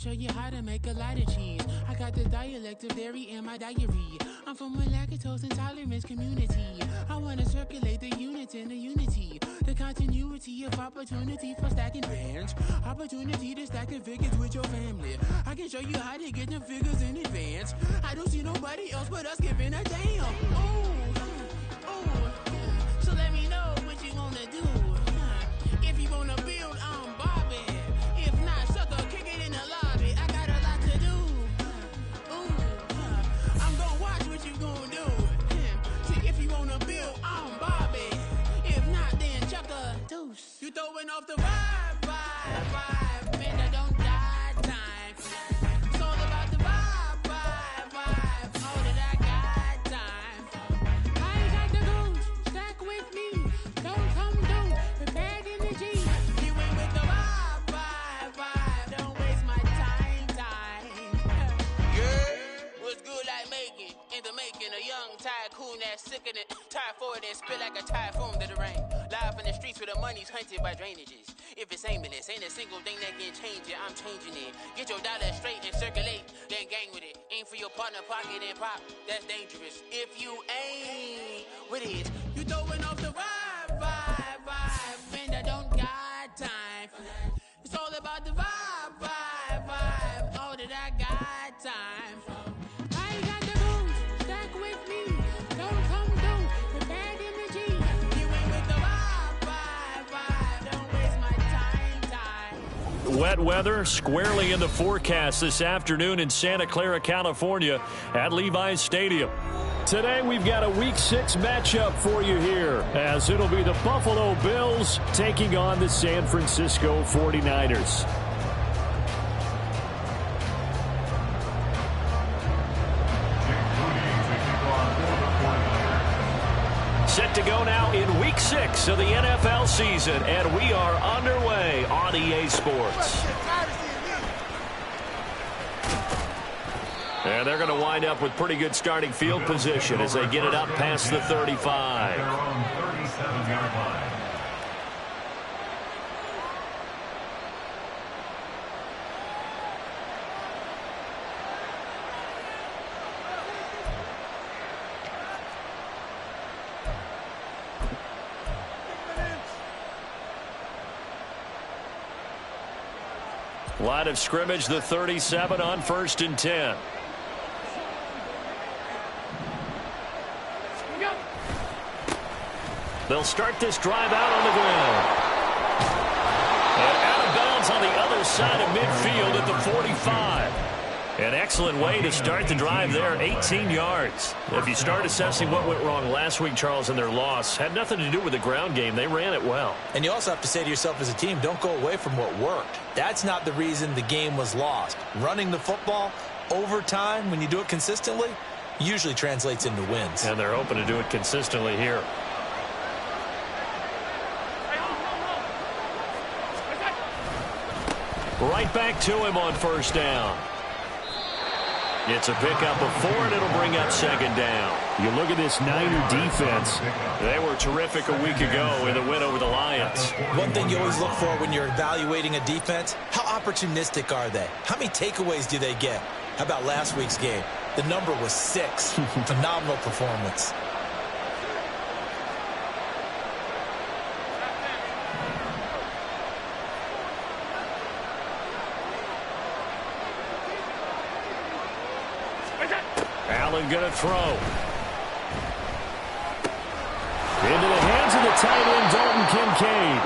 show you how to make a lot of cheese. I got the dialect of dairy in my diary. I'm from a lactose intolerance community. I wanna circulate the units in the unity. The continuity of opportunity for stacking bands. Opportunity to stack the figures with your family. I can show you how to get them figures in advance. I don't see nobody else but us giving a damn. So let me know what you wanna do. If you wanna build, I'm Bobby. If not, sucker, kick it in the lobby. I got a lot to do. I'm gonna watch what you gonna do. See, if you wanna build, I'm Bobby. If not, then chuck a deuce. You throwing off the vibe. Man, I don't die time. It's all about the vibe. All that I got time. I ain't got the goose. Stack with me. Don't come through. Prepared in the G. You ain't with the vibe. Don't waste my time. Yeah, what's good like making? In the making, a young tycoon that's sick in it. Tired for it and spit like a typhoon to the rain. Live in the streets where the money's hunted by drainages. If it's aimless, ain't a single thing that can change it. I'm changing it. Get your dollar straight and circulate, then gang with it. Aim for your partner, pocket and pop. That's dangerous. If you ain't with it, you throwing off the vibe. Man, I don't got time for that. It's all about the vibe. All that I got time for. I ain't got the rules. Stack with me. Don't come through. Prepared in the G. You ain't with the vibe. Don't waste my time. Wet weather squarely in the forecast this afternoon in Santa Clara, California at Levi's Stadium. Today we've got a Week 6 matchup for you here, as it'll be the Buffalo Bills taking on the San Francisco 49ers. Set to go now in Week 6 of the NFL season, and we are underway on EA Sports. And they're going to wind up with pretty good starting field position as they get it up past the 35. Their own 37-yard line. Line of scrimmage, the 37 on 1st and 10. They'll start this drive out on the ground. And out of bounds on the other side of midfield at the 45. An excellent way to start the drive there, 18 yards. If you start assessing what went wrong last week, Charles, in their loss, had nothing to do with the ground game. They ran it well. And you also have to say to yourself as a team, don't go away from what worked. That's not the reason the game was lost. Running the football over time, when you do it consistently, usually translates into wins. And they're hoping to do it consistently here. Right back to him on 1st down. It's a pickup of 4, and it'll bring up 2nd down. You look at this Niner defense. They were terrific a week ago in the win over the Lions. One thing you always look for when you're evaluating a defense, how opportunistic are they? How many takeaways do they get? How about last week's game? The number was 6. Phenomenal performance. Allen going to throw. Into the hands of the tight end, Dalton Kincaid.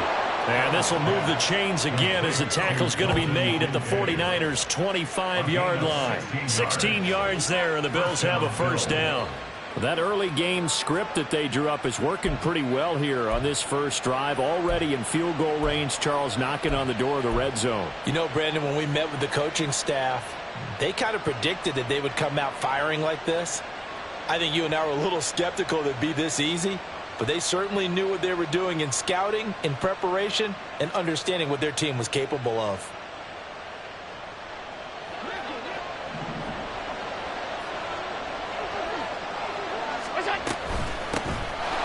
And this will move the chains again as the tackle's going to be made at the 49ers' 25-yard line. 16 yards there, and the Bills have a 1st down. That early game script that they drew up is working pretty well here on this first drive. Already in field goal range, Charles knocking on the door of the red zone. You know, Brandon, when we met with the coaching staff, they kind of predicted that they would come out firing like this. I think you and I were a little skeptical that it'd be this easy, but they certainly knew what they were doing in scouting, in preparation, and understanding what their team was capable of.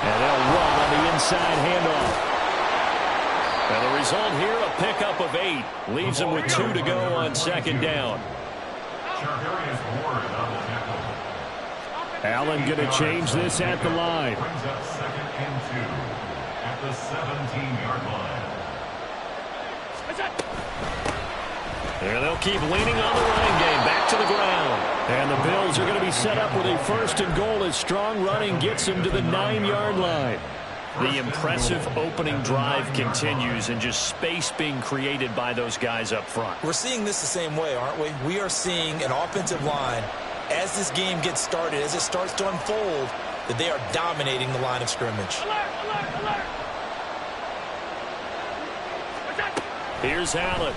And they'll run on the inside handoff. And the result here, a pickup of 8. Leaves him with 2 to go on second down. Allen going to change this at the line. Brings up 2nd and 2 at the 17-yard line. And they'll keep leaning on the running game. Back to the ground. And the Bills are going to be set up with a 1st and goal as strong running gets them to the 9-yard line. The impressive opening drive continues, and just space being created by those guys up front. We're seeing this the same way, aren't we? We are seeing an offensive line, as this game gets started, as it starts to unfold, that they are dominating the line of scrimmage. Here's Allen.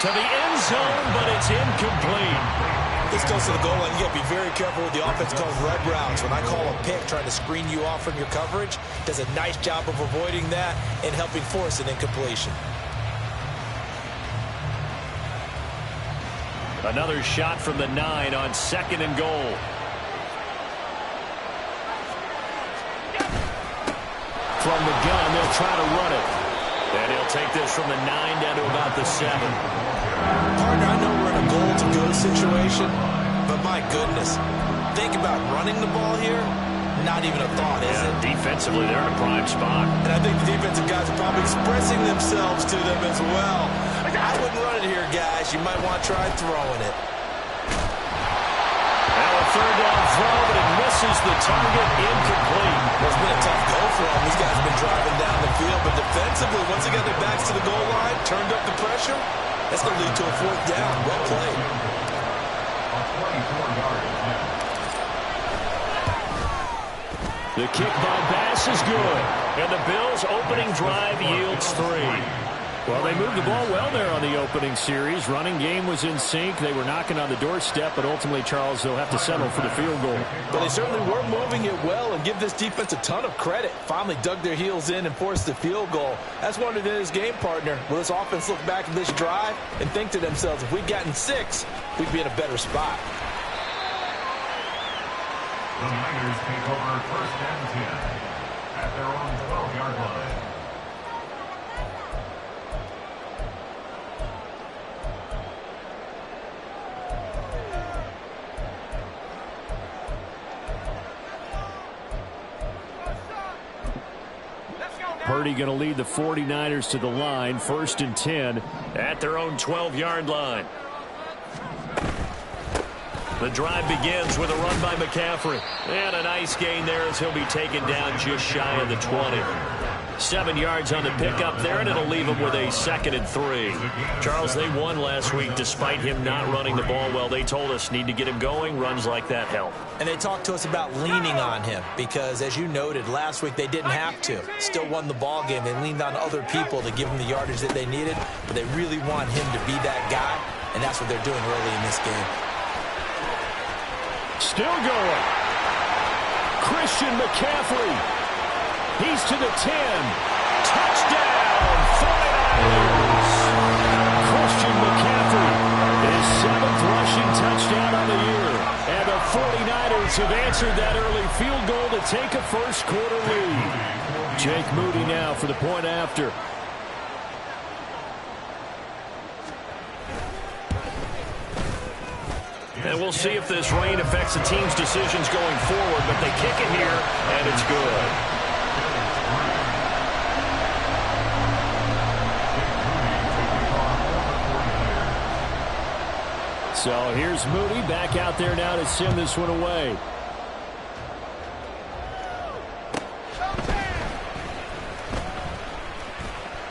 To the end zone, but it's incomplete. This goes to the goal line. You got to be very careful with the offense called red routes. When I call a pick trying to screen you off from your coverage, does a nice job of avoiding that and helping force an incompletion. Another shot from the 9 on 2nd and goal. From the gun, they'll try to run it. And he'll take this from the 9 down to about the 7. Partner, I know we're in a goal-to-go situation, but my goodness, think about running the ball here. Not even a thought, is it? Defensively, they're in a prime spot. And I think the defensive guys are probably expressing themselves to them as well. I wouldn't run it here, guys. You might want to try throwing it. Now a 3rd down throw, but it misses the target, incomplete. Well, it's been a tough goal for them. These guys have been driving down the field, but defensively, once they got their backs to the goal line, turned up the pressure, that's going to lead to a 4th down. Well played. A 24-yard attempt. The kick by Bass is good. And the Bills' opening drive yields 3. Well, they moved the ball well there on the opening series. Running game was in sync. They were knocking on the doorstep, but ultimately, Charles, they'll have to settle for the field goal. But they certainly were moving it well, and give this defense a ton of credit. Finally dug their heels in and forced the field goal. That's one of his game partner. Will this offense look back at this drive and think to themselves, if we'd gotten 6, we'd be in a better spot. The Niners take over 1st and 10 at their own 12-yard line. Purdy going to lead the 49ers to the line, 1st and 10 at their own 12-yard line. The drive begins with a run by McCaffrey. And a nice gain there as he'll be taken down just shy of the 20. 7 yards on the pickup there, and it'll leave him with a 2nd and 3. Charles, they won last week despite him not running the ball well. They told us need to get him going. Runs like that help. And they talked to us about leaning on him because, as you noted, last week they didn't have to. Still won the ball game. They leaned on other people to give them the yardage that they needed, but they really want him to be that guy, and that's what they're doing early in this game. Still going. Christian McCaffrey. He's to the 10. Touchdown, 49ers. Christian McCaffrey, his 7th rushing touchdown on the year. And the 49ers have answered that early field goal to take a first quarter lead. Jake Moody now for the point after. And we'll see if this rain affects the team's decisions going forward, but they kick it here, and it's good. So here's Moody back out there now to send this one away.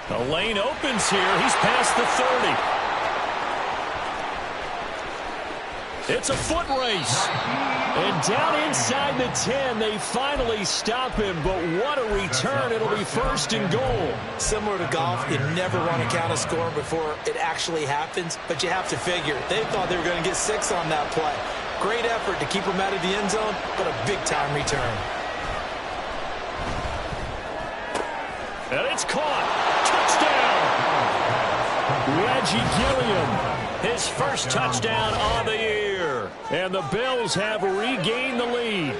The lane opens here. He's past the 30. It's a foot race. And down inside the 10, they finally stop him. But what a return. It'll be 1st and goal. Similar to golf, you never want to count a score before it actually happens. But you have to figure, they thought they were going to get 6 on that play. Great effort to keep them out of the end zone, but a big-time return. And it's caught. Touchdown. Reggie Gilliam. His first touchdown on the year. And the Bills have regained the lead.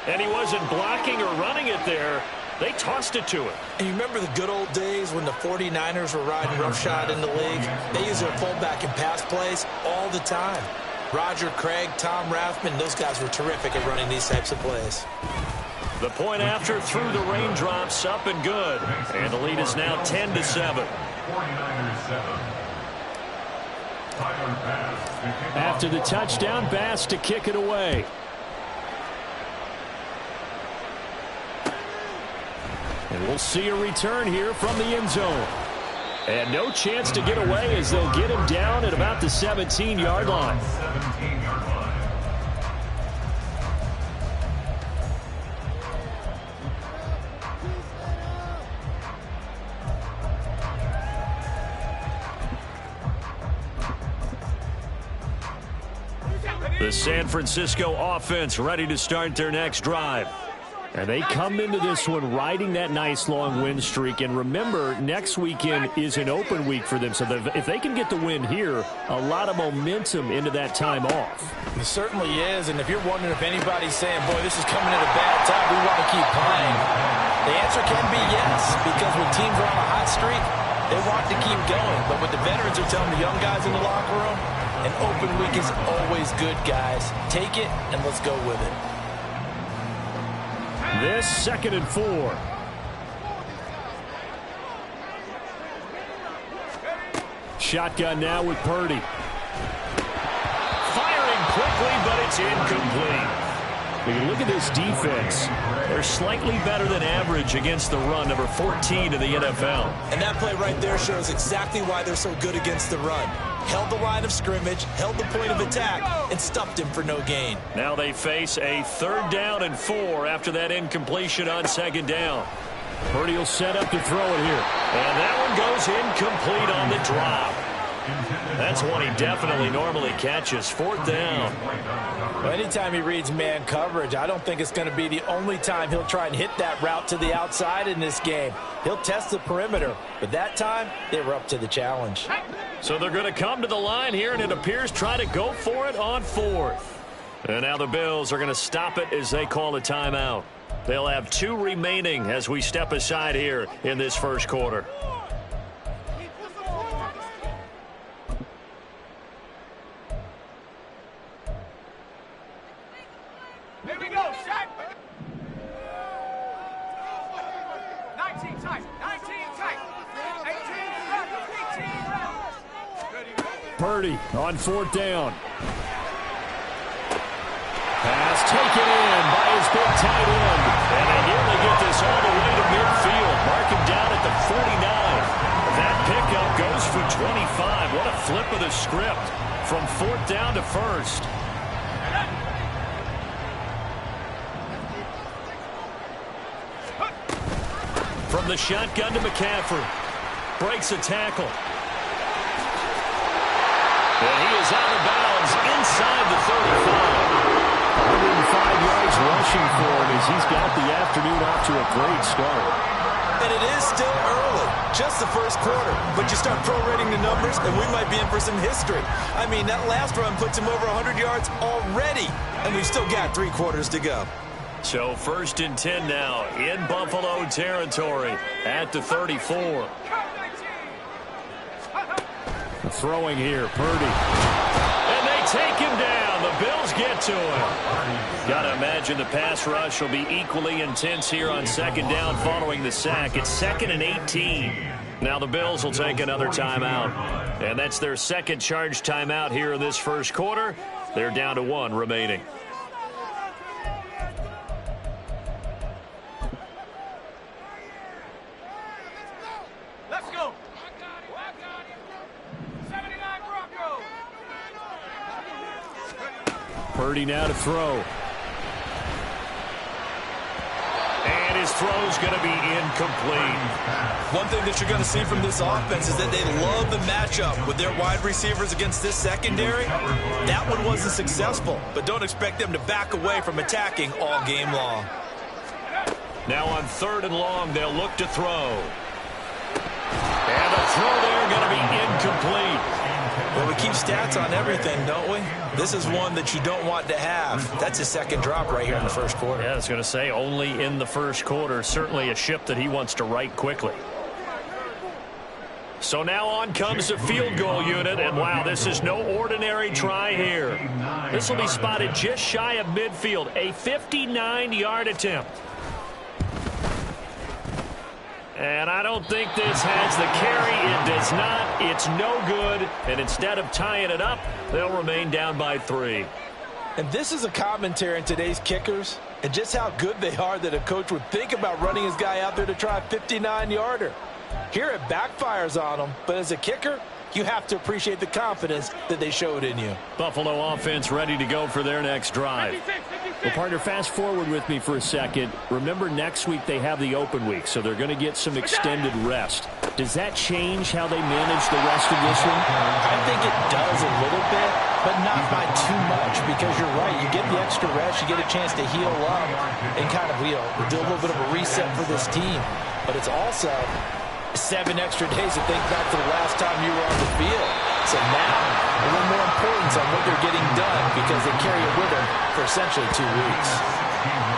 And he wasn't blocking or running it there. They tossed it to him. And you remember the good old days when the 49ers were riding roughshod in the league? They used their fullback in pass plays all the time. Roger Craig, Tom Rathman, those guys were terrific at running these types of plays. The point after through the raindrops, up and good. And the lead is now 10-7. 49ers 7. Tyler Bass to kick After off. the touchdown, Bass to kick it away. And we'll see a return here from the end zone. And no chance to get away as they'll get him down at about the 17-yard line. 17-yard line. The San Francisco offense ready to start their next drive. And they come into this one riding that nice long win streak. And remember, next weekend is an open week for them. So if they can get the win here, a lot of momentum into that time off. It certainly is. And if you're wondering if anybody's saying, boy, this is coming at a bad time, we want to keep playing, the answer can be yes. Because when teams are on a hot streak, they want to keep going. But what the veterans are telling the young guys in the locker room, an open week is always good, guys. Take it and let's go with it. This 2nd and 4. Shotgun now with Purdy. Firing quickly, but it's incomplete. We can look at this defense. They're slightly better than average against the run, number 14 in the NFL. And that play right there shows exactly why they're so good against the run. Held the line of scrimmage, held the point of attack, and stuffed him for no gain. Now they face a 3rd down and 4 after that incompletion on 2nd down. Purdy will set up to throw it here. And that one goes incomplete on the drop. That's one he definitely normally catches. 4th down. Well, anytime he reads man coverage, I don't think it's going to be the only time he'll try and hit that route to the outside in this game. He'll test the perimeter, but that time they were up to the challenge. So they're going to come to the line here, and it appears try to go for it on 4th. And now the Bills are going to stop it as they call a timeout. They'll have 2 remaining as we step aside here in this first quarter. Here we go, Shaq. 19 tight, 19 tight, 18 left, 18 left. Purdy on 4th down. Pass taken in by his big tight end. And they nearly get this all the way to midfield. Mark him down at the 49. That pickup goes for 25. What a flip of the script from 4th down to 1st. From the shotgun to McCaffrey. Breaks a tackle. And he is out of bounds inside the 35. 105 yards rushing for him as he's got the afternoon off to a great start. And it is still early, just the first quarter. But you start prorating the numbers, and we might be in for some history. I mean, that last run puts him over 100 yards already, and we've still got 3 quarters to go. So 1st and 10 now in Buffalo territory at the 34. Throwing here, Purdy. And they take him down. The Bills get to him. Got to imagine the pass rush will be equally intense here on 2nd down following the sack. It's 2nd and 18. Now the Bills will take another timeout. And that's their 2nd charge timeout here in this first quarter. They're down to 1 remaining. Let's go. 79 Broncos. Purdy now to throw. And his throw's going to be incomplete. One thing that you're going to see from this offense is that they love the matchup with their wide receivers against this secondary. That one wasn't successful, but don't expect them to back away from attacking all game long. Now on 3rd and long, they'll look to throw. And the throw there going to be incomplete. Well, we keep stats on everything, don't we? This is one that you don't want to have. That's his second drop right here in the first quarter. Yeah, I was going to say only in the first quarter. Certainly a ship that he wants to right quickly. So now on comes the field goal unit, and wow, this is no ordinary try here. This will be spotted just shy of midfield, a 59-yard attempt. And I don't think this has the carry. It does not. It's no good. And instead of tying it up, they'll remain down by 3. And this is a commentary on today's kickers and just how good they are that a coach would think about running his guy out there to try a 59-yarder. Here it backfires on them, but as a kicker, you have to appreciate the confidence that they showed in you. Buffalo offense ready to go for their next drive. Well, partner, fast forward with me for a second. Remember, next week they have the open week, so they're going to get some extended rest. Does that change how they manage the rest of this one? I think it does a little bit, but not by too much, because you're right. You get the extra rest, you get a chance to heal up and kind of, do a little bit of a reset for this team. But it's also 7 extra days to think back to the last time you were on the field. So now, a little more importance on what they're getting done because they carry it with them for essentially 2 weeks.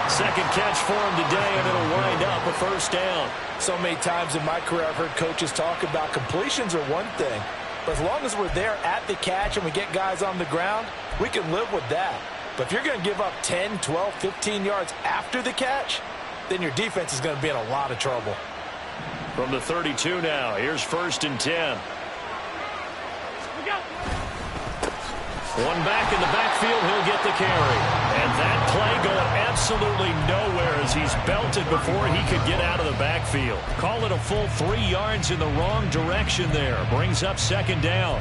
Second catch for him today, and it'll wind up a first down. So many times in my career I've heard coaches talk about completions are one thing, but as long as we're there at the catch and we get guys on the ground, we can live with that. But if you're going to give up 10, 12, 15 yards after the catch, then your defense is going to be in a lot of trouble. From the 32 now, here's 1st and 10. One back in the backfield, he'll get the carry. And that play going absolutely nowhere as he's belted before he could get out of the backfield. Call it a full 3 yards in the wrong direction there. Brings up 2nd down.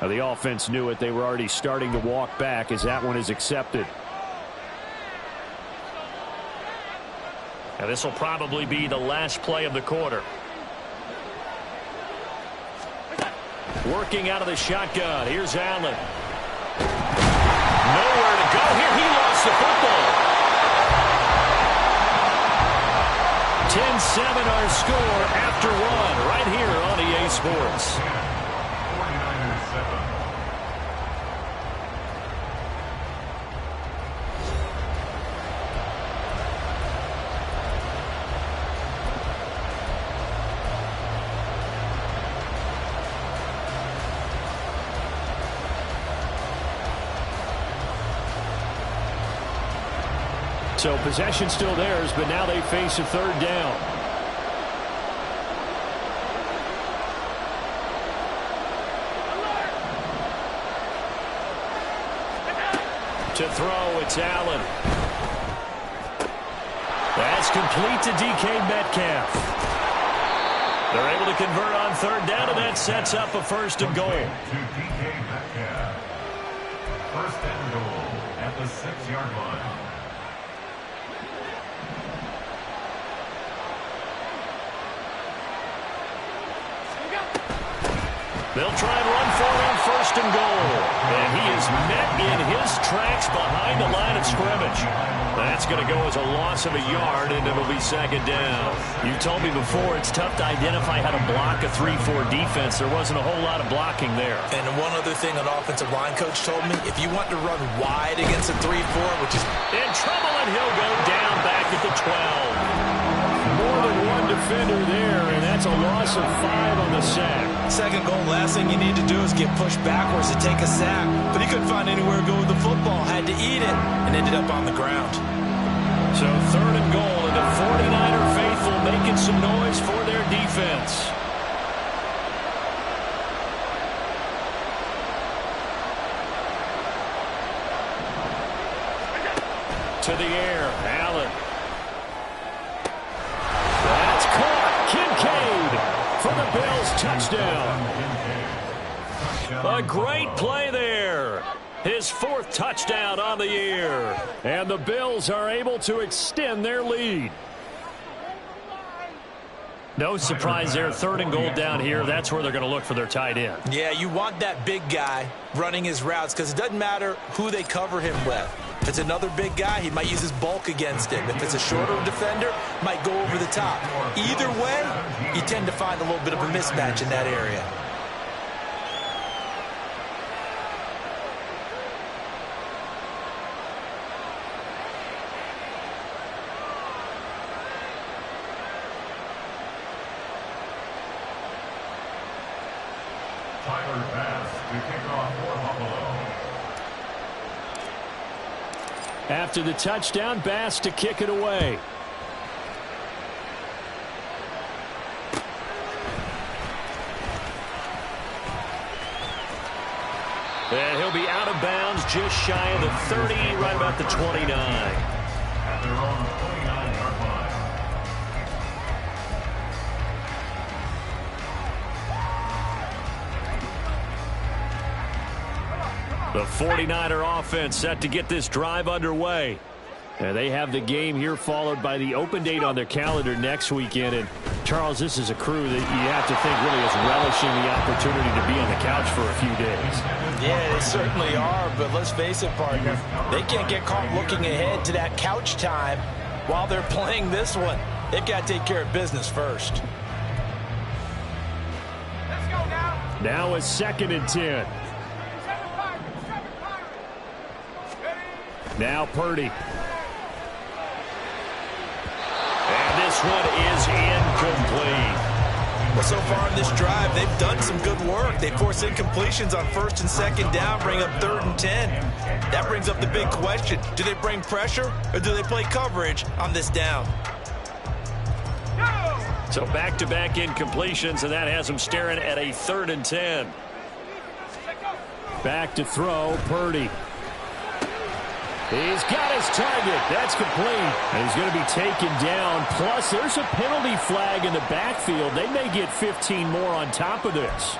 The offense knew it. They were already starting to walk back as that one is accepted. Now this will probably be the last play of the quarter. Working out of the shotgun. Here's Allen. Nowhere to go here. He lost the football. 10-7 our score after 1 right here on EA Sports. So possession still theirs, but now they face a 3rd down. To throw, it's Allen. That's complete to DK Metcalf. They're able to convert on 3rd down, and that sets up a 1st and goal. To DK Metcalf. 1st and goal at the 6-yard line. They'll try and run for him, 1st and goal. And he is met in his tracks behind the line of scrimmage. That's going to go as a loss of a yard, and it'll be 2nd down. You told me before it's tough to identify how to block a 3-4 defense. There wasn't a whole lot of blocking there. And one other thing an offensive line coach told me, if you want to run wide against a 3-4, which is in trouble, and he'll go down back at the 12. defender there, and that's a loss of 5 on the sack. Second goal, last thing you need to do is get pushed backwards to take a sack. But he couldn't find anywhere to go with the football, had to eat it, and ended up on the ground. So 3rd and goal, and the 49er faithful making some noise for their defense. To the air, Allen. That's caught. Kincaid for the Bills touchdown. A great play there. His 4th touchdown on the year. And the Bills are able to extend their lead. No surprise there. 3rd and goal down here. That's where they're going to look for their tight end. Yeah, you want that big guy running his routes because it doesn't matter who they cover him with. If it's another big guy, he might use his bulk against him. If it's a shorter defender, might go over the top. Either way, you tend to find a little bit of a mismatch in that area. Tyler Bass to kick off for Buffalo. After the touchdown, Bass to kick it away. And he'll be out of bounds just shy of the 30, right about the 29. At their own 29-yard line. The 49er offense set to get this drive underway. And they have the game here followed by the open date on their calendar next weekend. And, Charles, this is a crew that you have to think really is relishing the opportunity to be on the couch for a few days. Yeah, they certainly are, but let's face it, partner. They can't get caught looking ahead to that couch time while they're playing this one. They've got to take care of business first. Let's go now. Now a 2nd and 10. Now Purdy. And this one is incomplete. Well, so far in this drive, they've done some good work. They force incompletions on 1st and 2nd down, bring up 3rd and 10. That brings up the big question. Do they bring pressure or do they play coverage on this down? So back-to-back incompletions, and that has them staring at a 3rd and 10. Back to throw, Purdy. He's got his target. That's complete. And he's going to be taken down. Plus, there's a penalty flag in the backfield. They may get 15 more on top of this.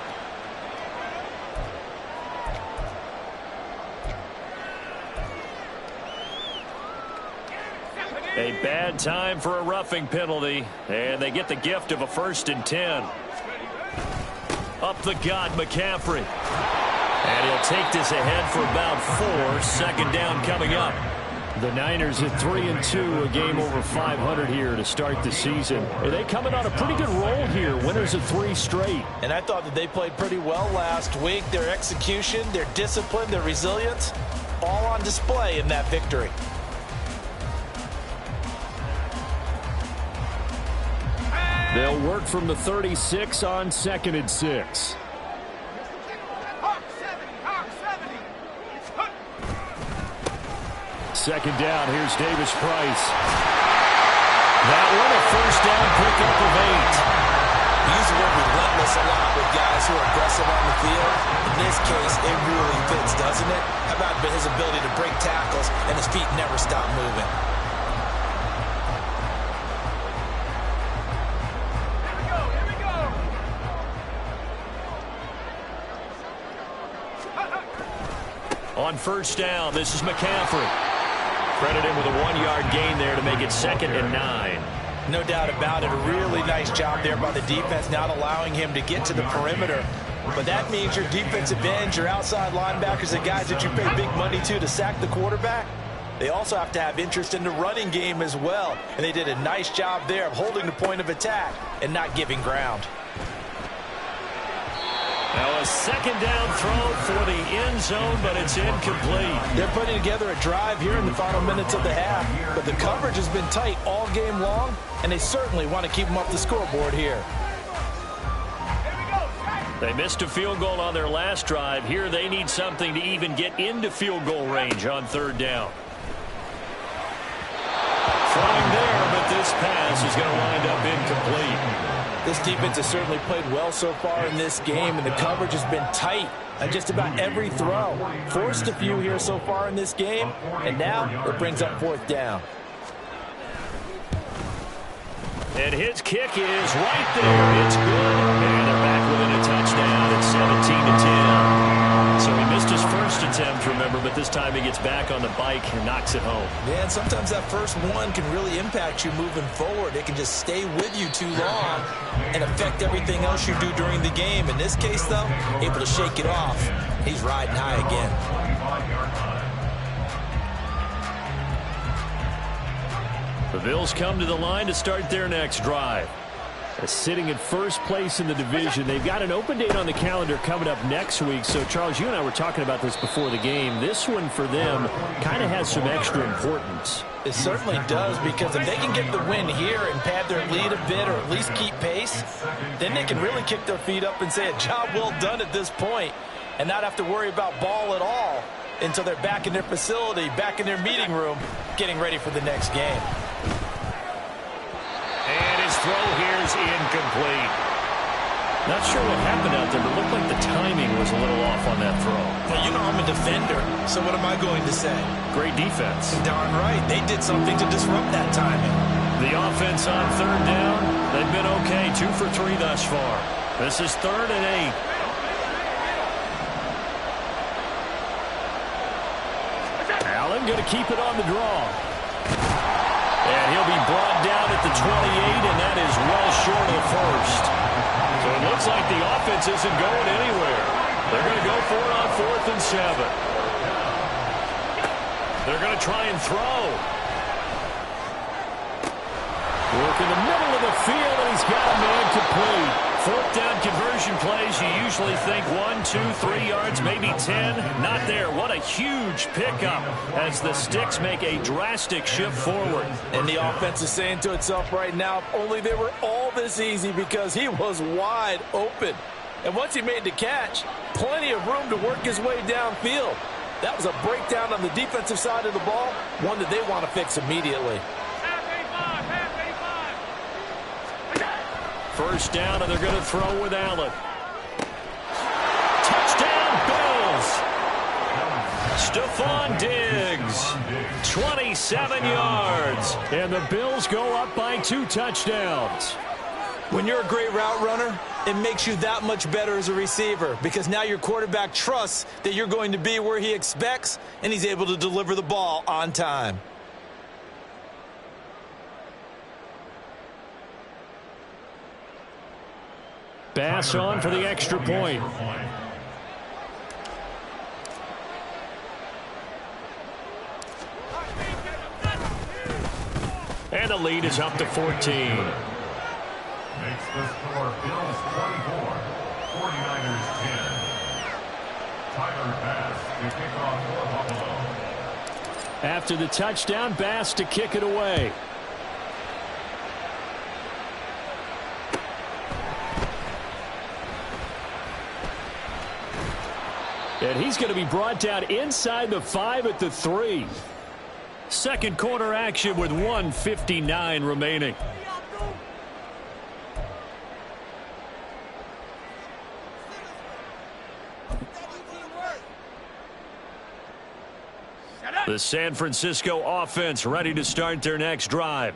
A bad time for a roughing penalty. And they get the gift of a 1st and 10. Up the gut, McCaffrey. And he'll take this ahead for about 4. 2nd down coming up. The Niners at 3-2, a game over 500 here to start the season. And they coming on a pretty good roll here. Winners of 3 straight. And I thought that they played pretty well last week. Their execution, their discipline, their resilience, all on display in that victory. They'll work from the 36 on 2nd and 6. Second down, here's Davis Price. That one a 1st down pickup of 8. Use the word relentless a lot with guys who are aggressive on the field. In this case, it really fits, doesn't it? How about his ability to break tackles and his feet never stop moving? Here we go. On 1st down, this is McCaffrey. Credit him with a 1-yard gain there to make it 2nd and 9. No doubt about it. A really nice job there by the defense, not allowing him to get to the perimeter. But that means your defensive ends, your outside linebackers, the guys that you pay big money to sack the quarterback, they also have to have interest in the running game as well. And they did a nice job there of holding the point of attack and not giving ground. Now a second down throw for the end zone, but it's incomplete. They're putting together a drive here in the final minutes of the half, but the coverage has been tight all game long, and they certainly want to keep them off the scoreboard here. They missed a field goal on their last drive. Here they need something to even get into field goal range on third down. Throwing there, but this pass is going to wind up incomplete. This defense has certainly played well so far in this game, and the coverage has been tight on just about every throw. Forced a few here so far in this game, and now it brings up fourth down. And his kick is right there. It's good. And they're back within a touchdown. It's 17-10. So he missed his first attempt, remember, but this time he gets back on the bike and knocks it home. Yeah, and sometimes that first one can really impact you moving forward. It can just stay with you too long and affect everything else you do during the game. In this case, though, able to shake it off. He's riding high again. The Bills come to the line to start their next drive. Sitting in first place in the division. They've got an open date on the calendar coming up next week. So, Charles, you and I were talking about this before the game. This one for them kind of has some extra importance. It certainly does, because if they can get the win here and pad their lead a bit or at least keep pace, then they can really kick their feet up and say a job well done at this point and not have to worry about ball at all until they're back in their facility, back in their meeting room, getting ready for the next game. And his throw here is incomplete. Not sure what happened out there, but it looked like the timing was a little off on that throw. Well, you know I'm a defender, so what am I going to say? Great defense. Darn right. They did something to disrupt that timing. The offense on third down, they've been okay. 2 for 3 thus far. This is 3rd and 8. Allen going to keep it on the draw. And he'll be brought down at the 28, and that is well short of the first. So it looks like the offense isn't going anywhere. They're going to go for it on 4th and 7. They're going to try and throw. Work in the middle of the field, and he's got a man complete. 4th down conversion plays, you usually think 1, 2, 3 yards, maybe 10. Not there. What a huge pickup as the Sticks make a drastic shift forward. And the offense is saying to itself right now, if only they were all this easy, because he was wide open. And once he made the catch, plenty of room to work his way downfield. That was a breakdown on the defensive side of the ball, one that they want to fix immediately. First down, and they're going to throw with Allen. Touchdown, Bills! Stephon Diggs, 27 yards. And the Bills go up by 2 touchdowns. When you're a great route runner, it makes you that much better as a receiver, because now your quarterback trusts that you're going to be where he expects, and he's able to deliver the ball on time. Bass on for the extra point. And the lead is up to 14. Makes the score Bills 24, 49ers 10. Tyler Bass to kick off for Buffalo. After the touchdown, Bass to kick it away. And he's going to be brought down inside the 5 at the 3. Second quarter action with 1:59 remaining. The San Francisco offense ready to start their next drive.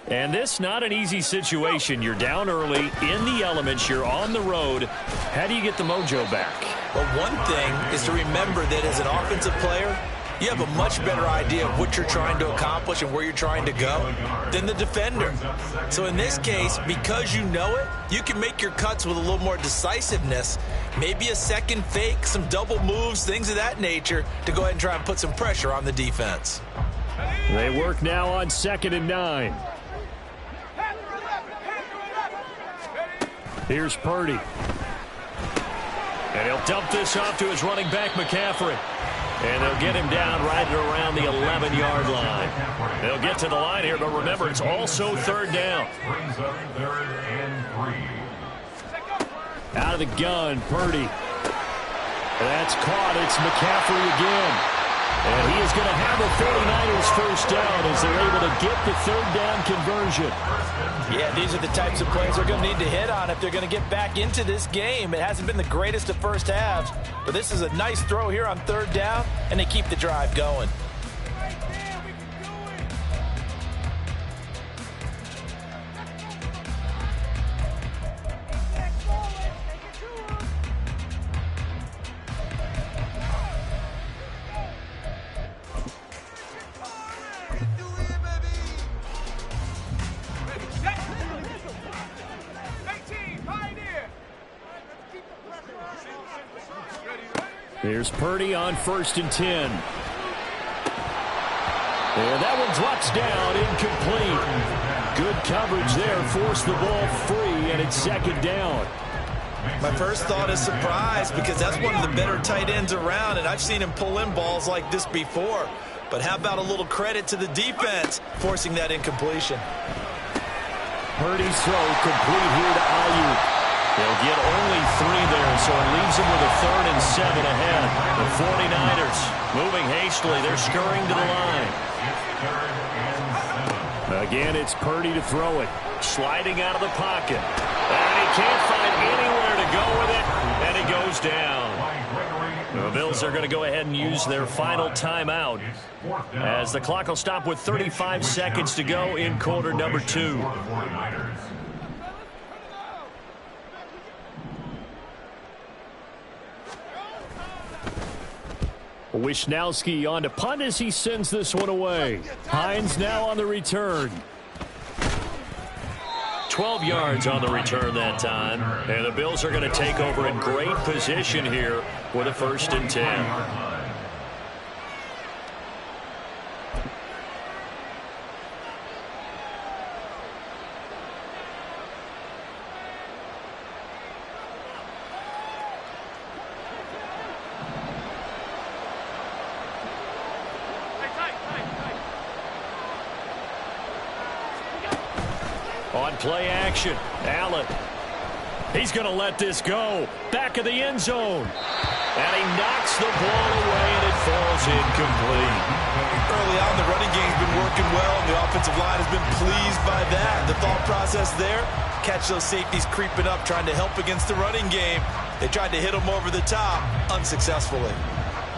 And this not an easy situation. You're down early, in the elements, you're on the road. How do you get the mojo back? Well, one thing is to remember that as an offensive player, you have a much better idea of what you're trying to accomplish and where you're trying to go than the defender. So in this case, because you know it, you can make your cuts with a little more decisiveness. Maybe a second fake, some double moves, things of that nature to go ahead and try and put some pressure on the defense. They work now on 2nd and 9. Here's Purdy. And he'll dump this off to his running back, McCaffrey. And they'll get him down right around the 11-yard line. They'll get to the line here, but remember, it's also third down. Brings up 3rd and 3. Out of the gun, Purdy. That's caught. It's McCaffrey again. And he is going to have the 49ers first down as they're able to get the third down conversion. Yeah, these are the types of plays they're going to need to hit on if they're going to get back into this game. It hasn't been the greatest of first halves, but this is a nice throw here on third down, and they keep the drive going. Here's Purdy on 1st and 10. And that one drops down, incomplete. Good coverage there, forced the ball free, and it's 2nd down. My first thought is surprise because that's one of the better tight ends around, and I've seen him pull in balls like this before. But how about a little credit to the defense forcing that incompletion? Purdy's throw complete here to Ayuk. They'll get only 3 there, so it leaves them with a 3rd and 7 ahead. The 49ers moving hastily. They're scurrying to the line. Again, it's Purdy to throw it. Sliding out of the pocket. And he can't find anywhere to go with it, and he goes down. The Bills are going to go ahead and use their final timeout as the clock will stop with 35 seconds to go in quarter number 2. Wishnowski on to punt as he sends this one away. Hines now on the return. 12 yards on the return that time. And the Bills are going to take over in great position here with a 1st and 10. On play action, Allen. He's going to let this go. Back of the end zone. And he knocks the ball away, and it falls incomplete. Early on, the running game's been working well, and the offensive line has been pleased by that. The thought process there, catch those safeties creeping up, trying to help against the running game. They tried to hit them over the top, unsuccessfully.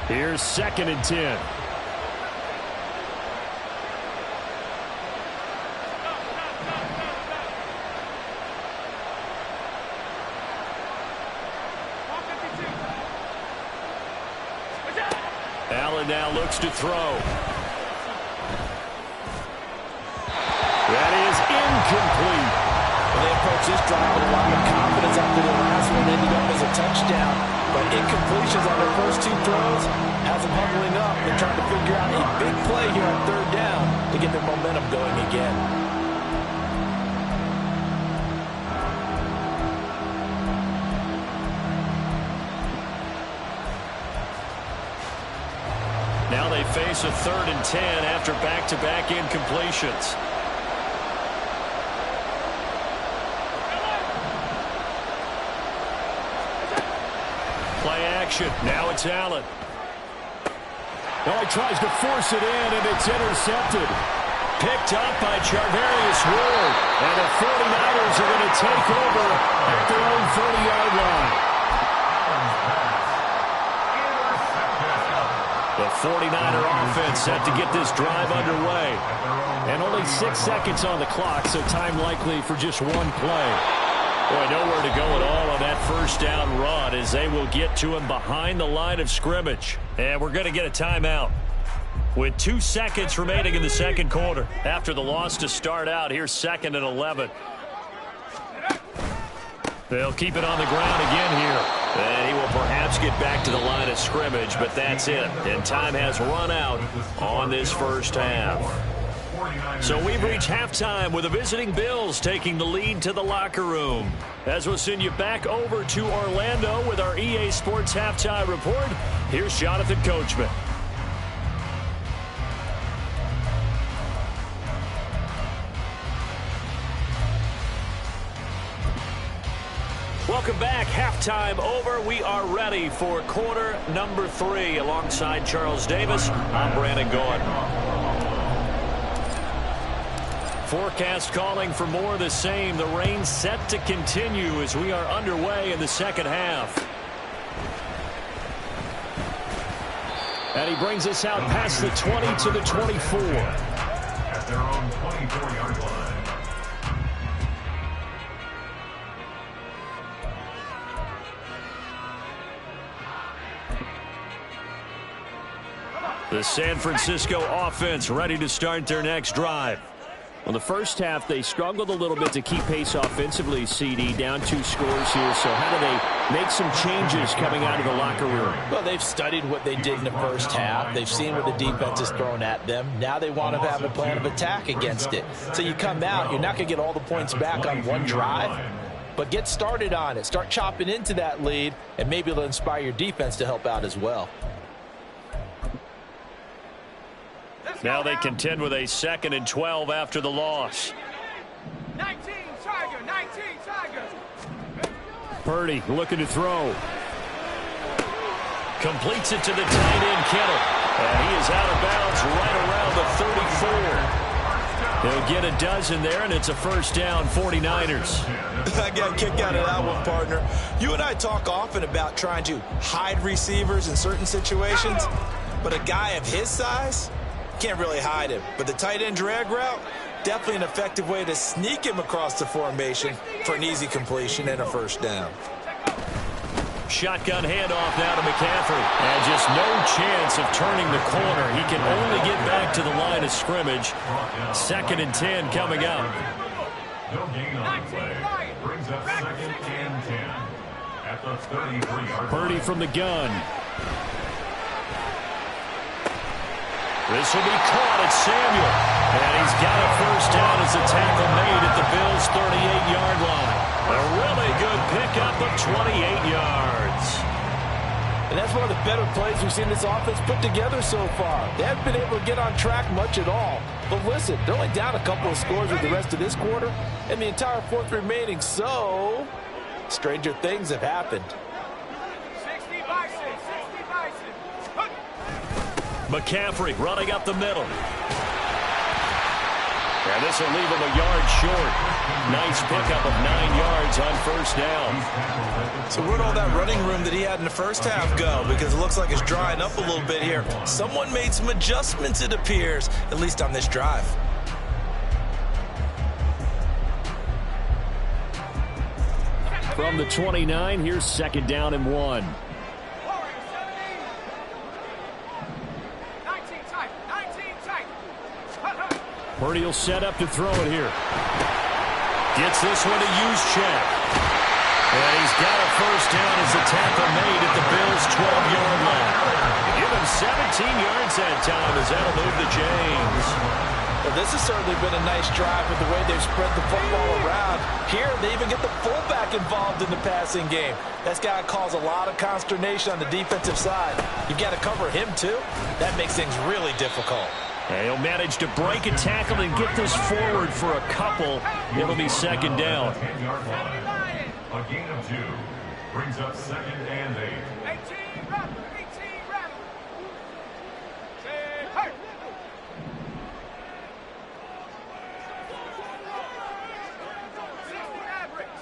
Here's 2nd and 10. Allen now looks to throw. That is incomplete. Well, they approach this drive with a lot of confidence after the last one ended up as a touchdown. But incompletions on their first 2 throws has them huddling up and trying to figure out a big play here on third down to get their momentum going again. Now they face a 3rd and 10 after back-to-back incompletions. Play action. Now it's Allen. Well, he tries to force it in, and it's intercepted. Picked up by Charvarius Ward. And the 49ers are going to take over at their own 30-yard line. The 49er offense set to get this drive underway. And only 6 seconds on the clock, so time likely for just one play. Boy, nowhere to go at all on that first down run as they will get to him behind the line of scrimmage. And we're going to get a timeout with 2 seconds remaining in the second quarter. After the loss to start out, here's 2nd and 11. They'll keep it on the ground again here. And he will perhaps get back to the line of scrimmage, but that's it. And time has run out on this first half. So we've reached halftime with the visiting Bills taking the lead to the locker room. As we'll send you back over to Orlando with our EA Sports Halftime Report, here's Jonathan Coachman. Welcome back. Halftime over. We are ready for quarter number 3. Alongside Charles Davis, I'm Brandon Gaudin. Forecast calling for more of the same. The rain set to continue as we are underway in the second half. And he brings us out past the 20 to the 24. At their own 24-yard line. The San Francisco offense ready to start their next drive. Well, the first half, they struggled a little bit to keep pace offensively, CD, down 2 scores here. So how do they make some changes coming out of the locker room? Well, they've studied what they did in the first half. They've seen what the defense has thrown at them. Now they want to have a plan of attack against it. So you come out, you're not going to get all the points back on one drive, but get started on it. Start chopping into that lead, and maybe it'll inspire your defense to help out as well. Now they contend with a 2nd and 12 after the loss. 19 Tiger, 19 Tigers. Purdy looking to throw. Completes it to the tight end, Kittle. And he is out of bounds right around the 34. They'll get a dozen there, and it's a first down, 49ers. I got a kick out of that one, partner. You and I talk often about trying to hide receivers in certain situations, but a guy of his size can't really hide him. But the tight end drag route, definitely an effective way to sneak him across the formation for an easy completion and a first down. Shotgun handoff now to McCaffrey. And just no chance of turning the corner. He can only get back to the line of scrimmage. 2nd and 10 coming up. No gain on the play. Brings up 2nd and 10 at the 33-yard line. Purdy from the gun. This will be caught at Samuel. And he's got a first down as a tackle made at the Bills' 38-yard line. A really good pickup of 28 yards. And that's one of the better plays we've seen this offense put together so far. They haven't been able to get on track much at all. But listen, they're only down a couple of scores with the rest of this quarter and the entire 4th remaining. So, stranger things have happened. 60 Bison, 60 Bison. McCaffrey running up the middle. And this will leave him a yard short. Nice pickup of 9 yards on first down. So where'd all that running room that he had in the first half go? Because it looks like it's drying up a little bit here. Someone made some adjustments, it appears, at least on this drive. From the 29, here's 2nd down and 1. Purdy will set up to throw it here. Gets this one to Juszczyk. And he's got a first down as the tackle made at the Bills' 12-yard line. Give him 17 yards that time as that'll move the chains. Well, this has certainly been a nice drive with the way they've spread the football around. Here, they even get the fullback involved in the passing game. That's got to cause a lot of consternation on the defensive side. You've got to cover him, too. That makes things really difficult. And he'll manage to break a tackle and get this forward for a couple. It'll be 2nd down. 10-yard line. A gain of 2 brings up 2nd and 8. 18 Rapper, 18 Rapper. Say, hey.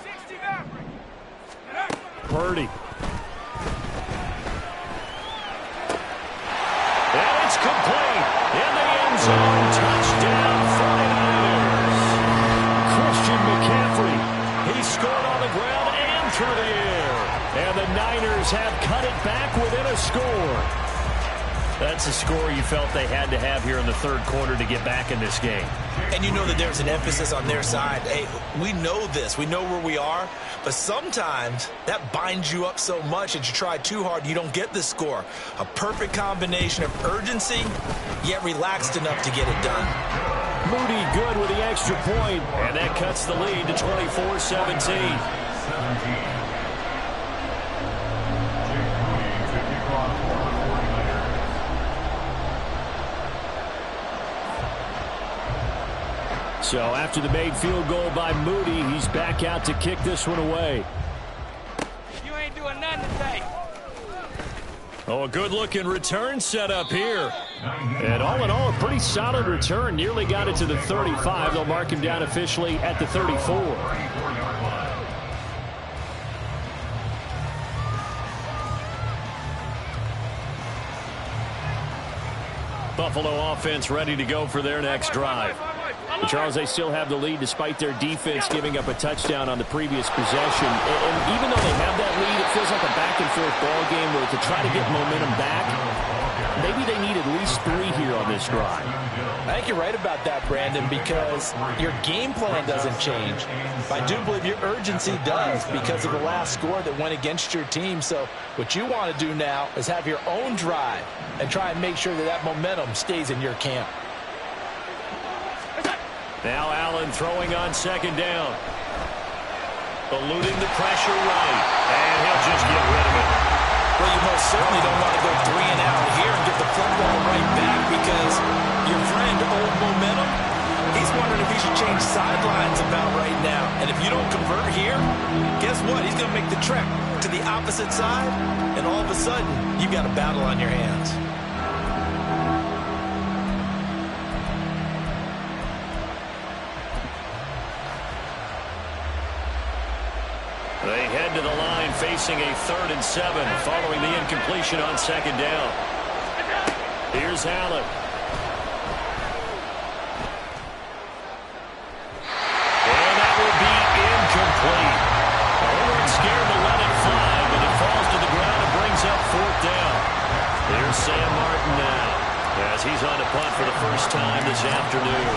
60 Maverick. Purdy. And it's complete. In the end zone, touchdown 49ers. Christian McCaffrey. He scored on the ground and through the air. And the Niners have cut it back within a score. That's a score you felt they had to have here in the 3rd quarter to get back in this game. And you know that there's an emphasis on their side. Hey, we know this. We know where we are. But sometimes that binds you up so much that you try too hard, you don't get the score. A perfect combination of urgency, yet relaxed enough to get it done. Moody good with the extra point. And that cuts the lead to 24-17. 17. Jake Moody to kick off for the 49ers. So after the made field goal by Moody, he's back out to kick this one away. You ain't doing nothing today. Oh, a good-looking return set up here. And all in all, a pretty solid return. Nearly got it to the 35. They'll mark him down officially at the 34. Buffalo offense ready to go for their next drive. Charles, they still have the lead despite their defense giving up a touchdown on the previous possession. And even though they have that lead, it feels like a back-and-forth ball game where to try to get momentum back, maybe they need at least 3 here on this drive. I think you're right about that, Brandon, because your game plan doesn't change. I do believe your urgency does because of the last score that went against your team. So what you want to do now is have your own drive and try and make sure that that momentum stays in your camp. Now Allen throwing on second down. Eluding the pressure right. And he'll just get rid of it. Well, you most certainly don't want to go 3 and out here and get the football right back because your friend, Old Momentum, he's wondering if he should change sidelines about right now. And if you don't convert here, guess what? He's going to make the trek to the opposite side, and all of a sudden, you've got a battle on your hands. They head to the line facing a 3rd and 7 following the incompletion on second down. Here's Allen. And that will be incomplete. They weren't scared to let it fly, but it falls to the ground and brings up 4th down. Here's Sam Martin now as he's on to punt for the first time this afternoon.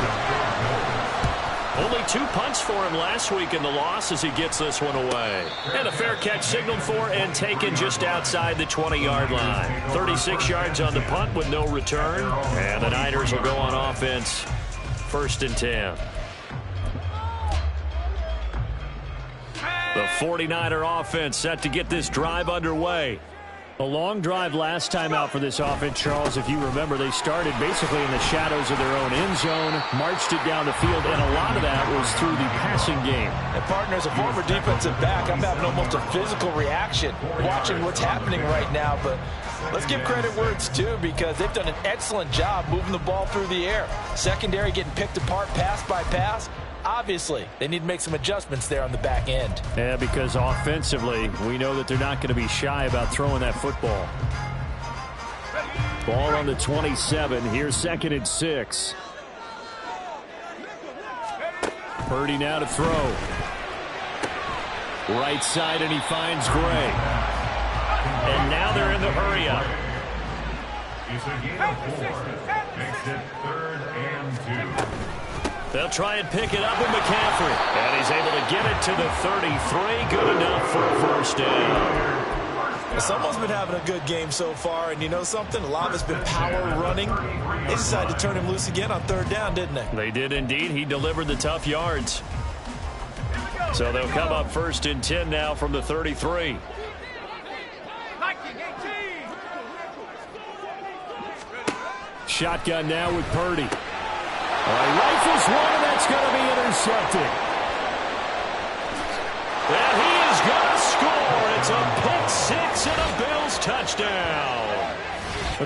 Only 2 punts for him last week in the loss as he gets this one away. And a fair catch signaled for and taken just outside the 20-yard line. 36 yards on the punt with no return. And the Niners will go on offense 1st and 10. The 49er offense set to get this drive underway. A long drive last time out for this offense, Charles. If you remember, they started basically in the shadows of their own end zone, marched it down the field, and a lot of that was through the passing game. And, partner, as a former defensive back, I'm having almost a physical reaction watching what's happening right now. But let's give credit where it's due because they've done an excellent job moving the ball through the air. Secondary getting picked apart pass by pass. Obviously, they need to make some adjustments there on the back end. Yeah, because offensively, we know that they're not going to be shy about throwing that football. Ball on the 27. Here's 2nd and 6. Purdy now to throw. Right side, and he finds Gray. And now they're in the hurry up. It's a gain of 4. Makes it 3rd and 2. They'll try and pick it up with McCaffrey. And he's able to get it to the 33. Good enough for a 1st down. Someone's been having a good game so far, and you know something? A lot has been power running. They decided to turn him loose again on 3rd down, didn't they? They did indeed. He delivered the tough yards. So they'll come up 1st and 10 now from the 33. Shotgun now with Purdy. Rifles one, and that's going to be intercepted. And he is going to score. It's a pick 6 and a Bills touchdown.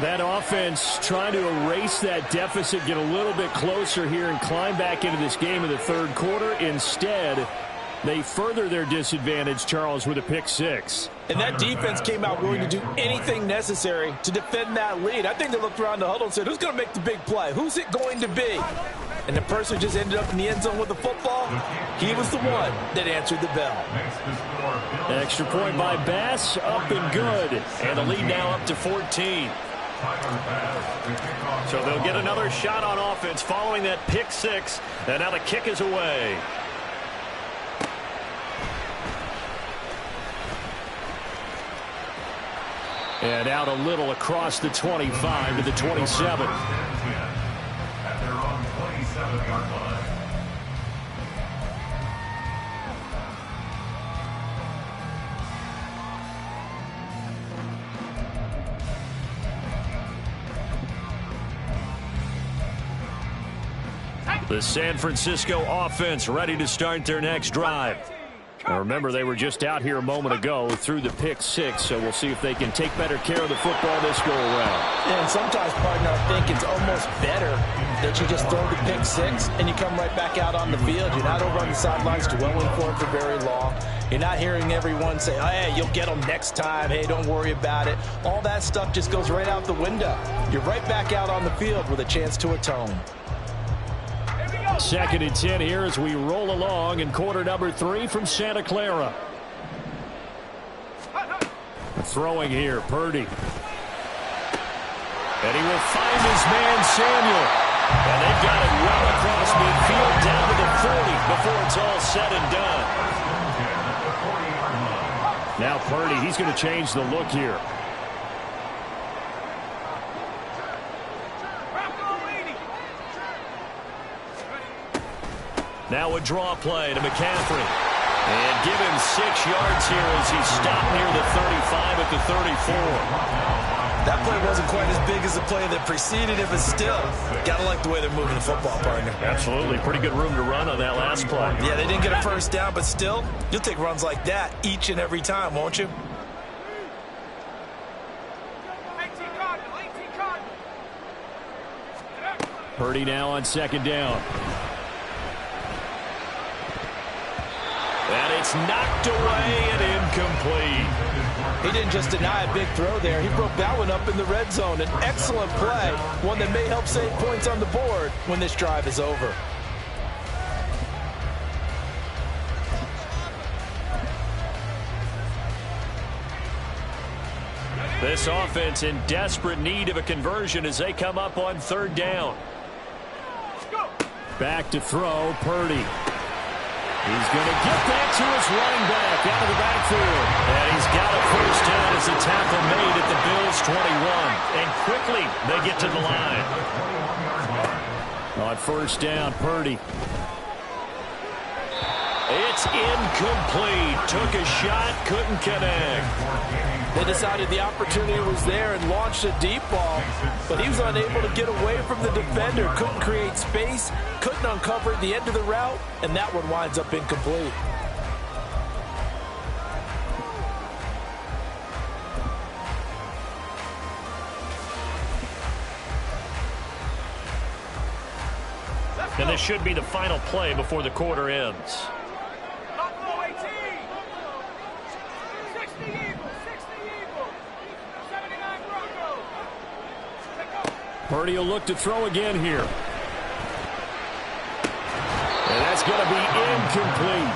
That offense trying to erase that deficit, get a little bit closer here, and climb back into this game in the 3rd quarter. Instead, they further their disadvantage, Charles, with a pick 6. And that defense came out willing to do anything necessary to defend that lead. I think they looked around the huddle and said, who's going to make the big play? Who's it going to be? And the person just ended up in the end zone with the football. He was the one that answered the bell. Extra point by Bass, up and good. And the lead now up to 14. So they'll get another shot on offense following that pick 6. And now the kick is away. And out a little across the 25 to the 27. At their own 27-yard line. The San Francisco offense ready to start their next drive. Now remember, they were just out here a moment ago through the pick six, so we'll see if they can take better care of the football this go around. And sometimes, partner, I think it's almost better that you just throw the pick six and you come right back out on the field. You're not over on the sidelines dwelling for it for very long. You're not hearing everyone say, oh, hey, you'll get them next time. Hey, don't worry about it. All that stuff just goes right out the window. You're right back out on the field with a chance to atone. 2nd and 10 here as we roll along in quarter number 3 from Santa Clara. Throwing here, Purdy. And he will find his man, Samuel. And they've got it well across midfield down to the 40 before it's all said and done. Now Purdy, he's going to change the look here. Now a draw play to McCaffrey. And give him 6 yards here as he stopped near the 35 at the 34. That play wasn't quite as big as the play that preceded it, but still, got to like the way they're moving the football, partner. Absolutely. Pretty good room to run on that last play. Yeah, they didn't get a first down, but still, you'll take runs like that each and every time, won't you? Purdy now on 2nd down. And it's knocked away and incomplete. He didn't just deny a big throw there. He broke that one up in the red zone. An excellent play, one that may help save points on the board when this drive is over. This offense in desperate need of a conversion as they come up on 3rd down. Back to throw, Purdy. He's going to get that to his running back out of the backfield. And he's got a first down as a tackle made at the Bills' 21. And quickly they get to the line. On 1st down, Purdy. It's incomplete. Took a shot, couldn't connect. They decided the opportunity was there and launched a deep ball, but he was unable to get away from the defender, couldn't create space, couldn't uncover the end of the route, and that one winds up incomplete. And this should be the final play before the quarter ends. Purdy will look to throw again here. And that's going to be incomplete.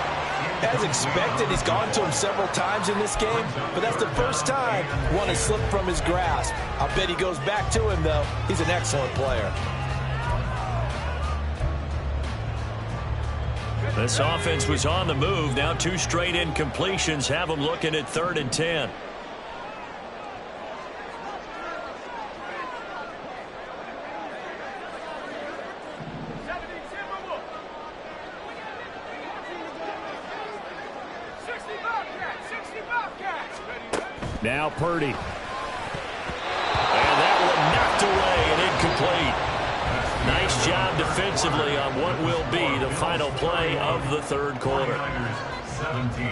As expected, he's gone to him several times in this game, but that's the first time one has slipped from his grasp. I bet he goes back to him, though. He's an excellent player. This offense was on the move. Now 2 straight incompletions have them looking at 3rd and 10. Now Purdy. And that one knocked away and incomplete. Nice job defensively on what will be the final play of the 3rd quarter. 17.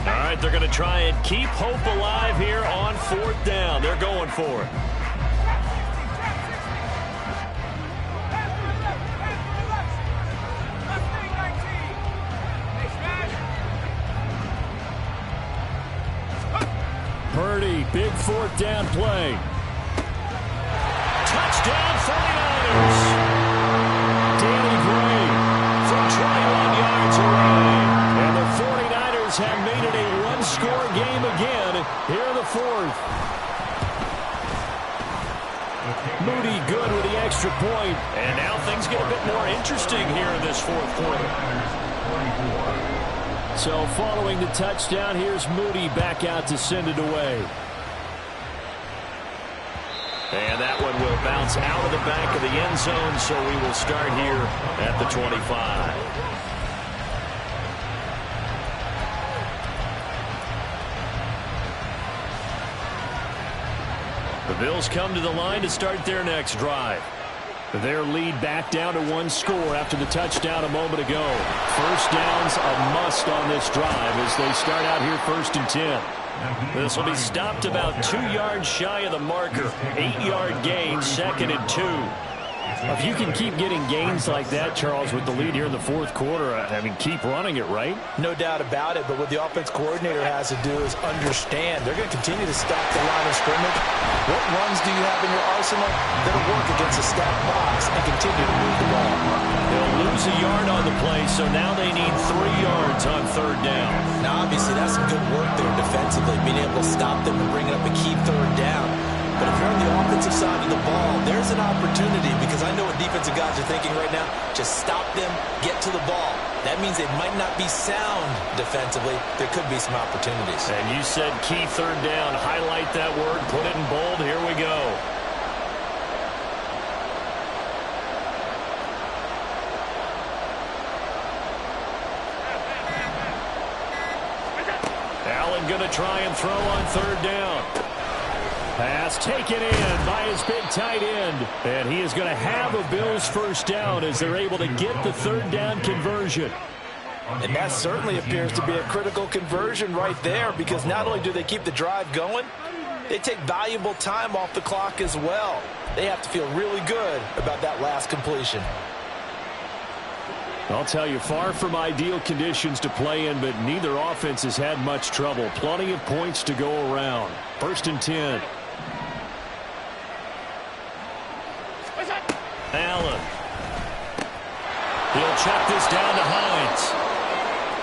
All right, they're going to try and keep hope alive here on 4th down. They're going for it. Purdy, big 4th down play. Touchdown 49ers. Danny Gray From 21 yards away. And the 49ers have made it a one-score game again here in the 4th. Moody good with the extra point. And now things get a bit more interesting here in this 4th quarter. So following the touchdown, here's Moody back out to send it away. And that one will bounce out of the back of the end zone, so we will start here at the 25. Bills come to the line to start their next drive. Their lead back down to 1 score after the touchdown a moment ago. First down's a must on this drive as they start out here 1st and 10. This will be stopped about 2 yards shy of the marker. 8-yard gain, 2nd and 2. If you can keep getting gains like that, Charles, with the lead here in the 4th quarter, I mean, keep running it, right? No doubt about it, but what the offense coordinator has to do is understand they're going to continue to stack the line of scrimmage. What runs do you have in your arsenal that'll work against a stacked box and continue to move the ball? They'll lose a yard on the play, so now they need 3 yards on 3rd down. Now, obviously, that's some good work there defensively, being able to stop them and bring up a key 3rd down. But if you're on the offensive side of the ball, there's an opportunity because I know what defensive guys are thinking right now. Just stop them, get to the ball. That means they might not be sound defensively. There could be some opportunities. And you said key 3rd down. Highlight that word. Put it in bold. Here we go. Allen going to try and throw on 3rd down. Pass taken in by his big tight end. And he is going to have a Bills first down as they're able to get the 3rd down conversion. And that certainly appears to be a critical conversion right there because not only do they keep the drive going, they take valuable time off the clock as well. They have to feel really good about that last completion. I'll tell you, far from ideal conditions to play in, but neither offense has had much trouble. Plenty of points to go around. 1st and 10. Allen. He'll check this down to Hines.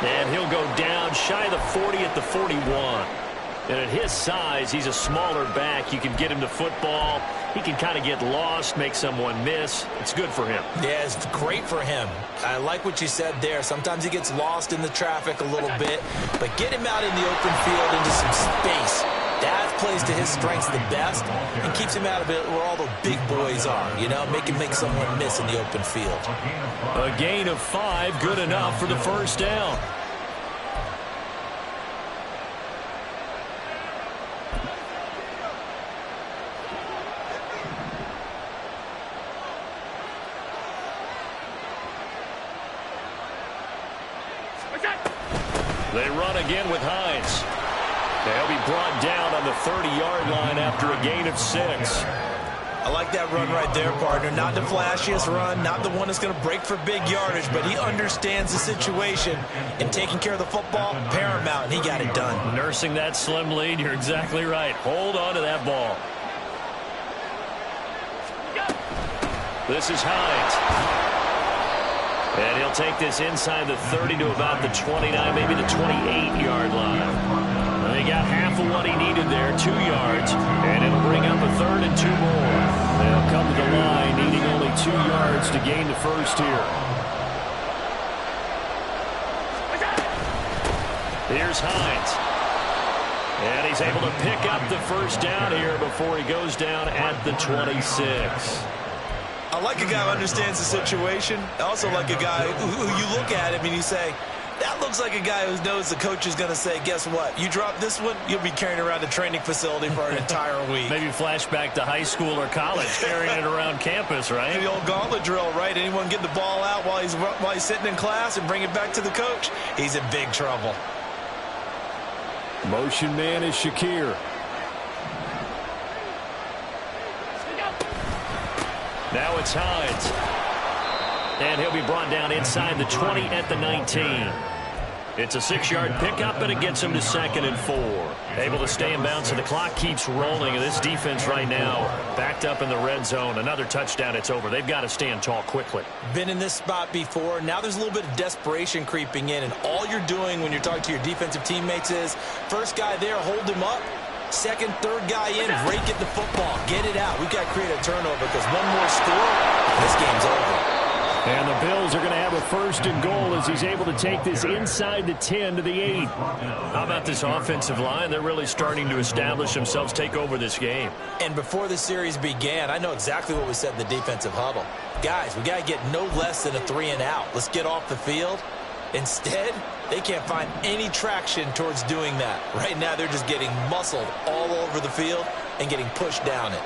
And he'll go down shy of the 40 at the 41. And at his size, he's a smaller back. You can get him to football. He can kind of get lost, make someone miss. It's good for him. Yeah, it's great for him. I like what you said there. Sometimes he gets lost in the traffic a little bit. But get him out in the open field into some space. That plays to his strengths the best and keeps him out of it where all the big boys are. You know, make someone miss in the open field. A gain of 5, good enough for the first down. They run again with Hines. They'll be brought down on the 30-yard line after a gain of 6. I like that run right there, partner. Not the flashiest run, not the one that's going to break for big yardage, but he understands the situation, and taking care of the football, paramount, and he got it done. Nursing that slim lead, you're exactly right. Hold on to that ball. This is Hines. And he'll take this inside the 30 to about the 29, maybe the 28-yard line. And they got half of what he needed there, 2 yards, and it'll bring up a 3rd and 2 more. They'll come to the line, needing only 2 yards to gain the first here. Here's Hines. And he's able to pick up the first down here before he goes down at the 26. I like a guy who understands the situation. I also like a guy who you look at him and you say, that looks like a guy who knows the coach is going to say, guess what? You drop this one, you'll be carrying around the training facility for an entire week. Maybe flashback to high school or college, carrying it around campus, right? The old gauntlet drill, right? Anyone get the ball out while he's sitting in class and bring it back to the coach? He's in big trouble. Motion man is Shakir. Now it's Hines. And he'll be brought down inside the 20 at the 19. It's a 6-yard pickup, and it gets him to 2nd and 4. Able to stay in bounds, so the clock keeps rolling. And this defense right now backed up in the red zone. Another touchdown, it's over. They've got to stand tall quickly. Been in this spot before. Now there's a little bit of desperation creeping in. And all you're doing when you're talking to your defensive teammates is, first guy there, hold him up. Second, third guy in, break it the football. Get it out. We've got to create a turnover because one more score, this game's over. And the Bills are going to have a 1st and goal as he's able to take this inside the 10 to the 8. How about this offensive line? They're really starting to establish themselves, take over this game. And before the series began, I know exactly what we said in the defensive huddle. Guys, we got to get no less than a 3 and out. Let's get off the field. Instead, they can't find any traction towards doing that. Right now, they're just getting muscled all over the field. and getting pushed down it.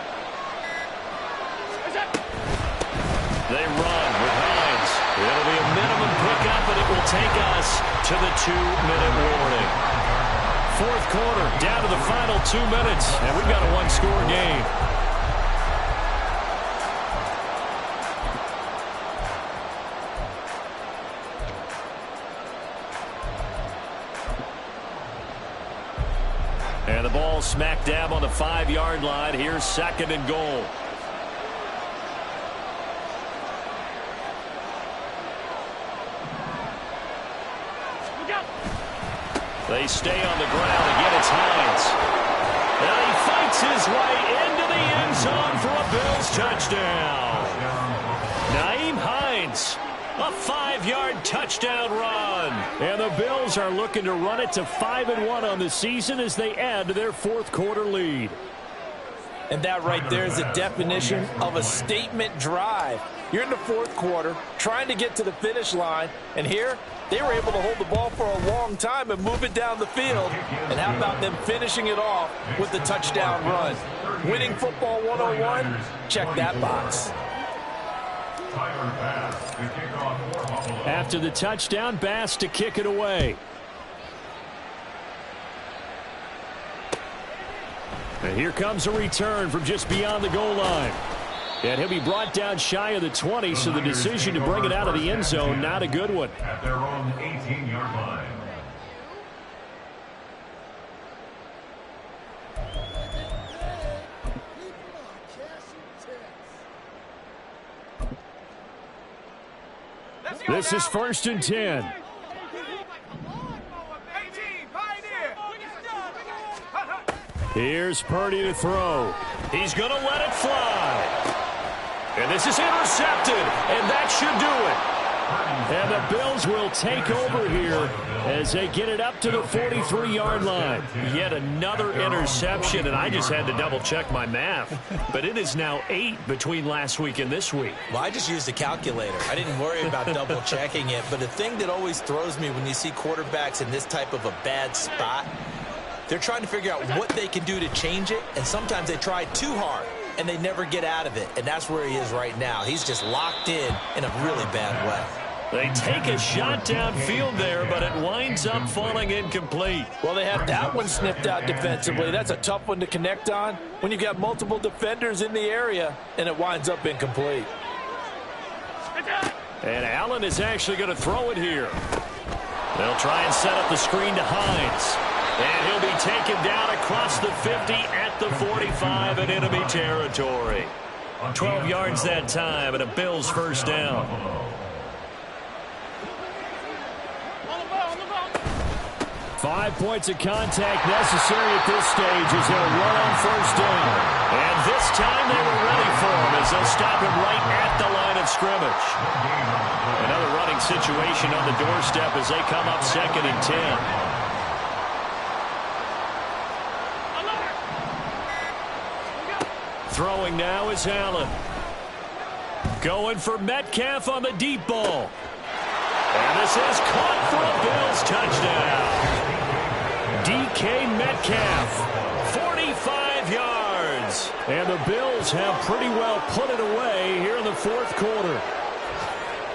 They run with Hines. It'll be a minimum pickup, and it will take us to the 2-minute warning. Fourth quarter, down to the final 2 minutes, and we've got a one-score game. And the ball smack dab on the 5-yard line. Here's 2nd and goal. They stay on the ground. Again, it's Hines. And he fights his way into the end zone for a Bills touchdown. Nyheim Hines, a 5-yard touchdown run. And the Bills are looking to run it to 5-1 on the season as they add to their fourth quarter lead. And that right there is the definition of a statement drive. You're in the fourth quarter, trying to get to the finish line, and here they were able to hold the ball for a long time and move it down the field. And how about them finishing it off with the touchdown run? Winning football 101? Check that box. After the touchdown, Bass to kick it away. And here comes a return from just beyond the goal line. And he'll be brought down shy of the 20, so the decision to bring it out of the end zone, not a good one. At their own 18-yard line. This is 1st and 10. Here's Purdy to throw. He's going to let it fly. And this is intercepted, and that should do it. And the Bills will take over here as they get it up to the 43-yard line. Yet another interception, and I just had to double-check my math. But it is now 8 between last week and this week. Well, I just used a calculator. I didn't worry about double-checking it. But the thing that always throws me when you see quarterbacks in this type of a bad spot, they're trying to figure out what they can do to change it, and sometimes they try too hard, and they never get out of it. And that's where he is right now. He's just locked in a really bad way. They take a shot downfield there, but it winds up falling incomplete. Well, they have that one sniffed out defensively. That's a tough one to connect on when you've got multiple defenders in the area, and it winds up incomplete. And Allen is actually going to throw it here. They'll try and set up the screen to Hines. And he'll be taken down across the 50 at the 45 in enemy territory. 12 yards that time and a Bills first down. 5 points of contact necessary at this stage as they'll run on first down. And this time they were ready for him as they'll stop him right at the line of scrimmage. Another running situation on the doorstep as they come up 2nd and 10. Throwing now is Allen. Going for Metcalf on the deep ball. And this is caught for a Bills touchdown. DK Metcalf, 45 yards. And the Bills have pretty well put it away here in the fourth quarter.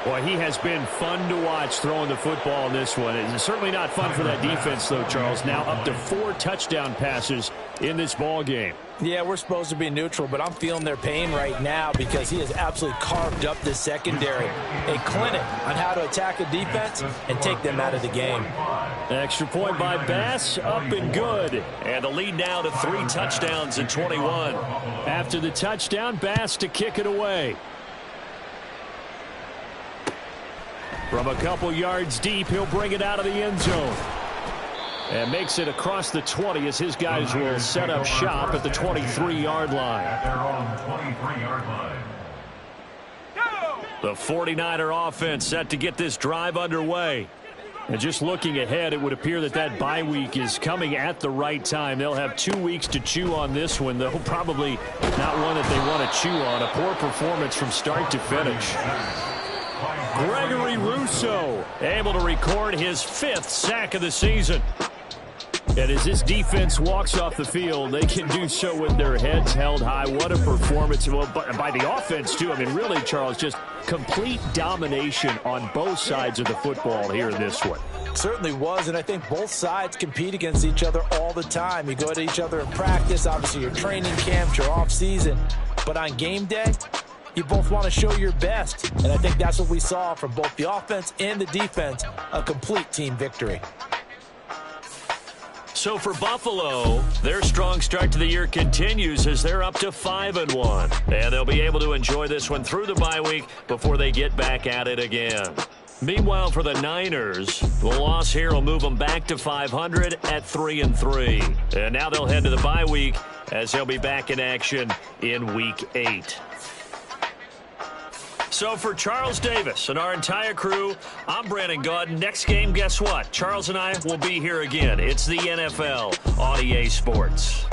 Boy, he has been fun to watch throwing the football in this one. It's certainly not fun for that defense, though, Charles. Now up to 4 touchdown passes in this ball game. Yeah, we're supposed to be neutral, but I'm feeling their pain right now because he has absolutely carved up the secondary. A clinic on how to attack a defense and take them out of the game. Extra point by Bass, up and good. And the lead now to 3 touchdowns in 21. After the touchdown, Bass to kick it away. From a couple yards deep, he'll bring it out of the end zone. And makes it across the 20 as his guys will set up shop at the 23-yard line. At their own 23-yard line. The 49er offense set to get this drive underway. And just looking ahead, it would appear that that bye week is coming at the right time. They'll have 2 weeks to chew on this one, though probably not one that they want to chew on. A poor performance from start to finish. Gregory Rousseau able to record his 5th sack of the season. And as this defense walks off the field, they can do so with their heads held high. What a performance. Well, by the offense, too. I mean, really, Charles, just complete domination on both sides of the football here in this one. Certainly was, and I think both sides compete against each other all the time. You go at each other in practice, obviously your training camps, your off-season. But on game day, you both want to show your best. And I think that's what we saw from both the offense and the defense, a complete team victory. So for Buffalo, their strong start to the year continues as they're up to 5-1. And they'll be able to enjoy this one through the bye week before they get back at it again. Meanwhile, for the Niners, the loss here will move them back to 500 at 3-3. And now they'll head to the bye week as they'll be back in action in Week 8. So for Charles Davis and our entire crew, I'm Brandon Gaudin. Next game, guess what? Charles and I will be here again. It's the NFL on EA Sports.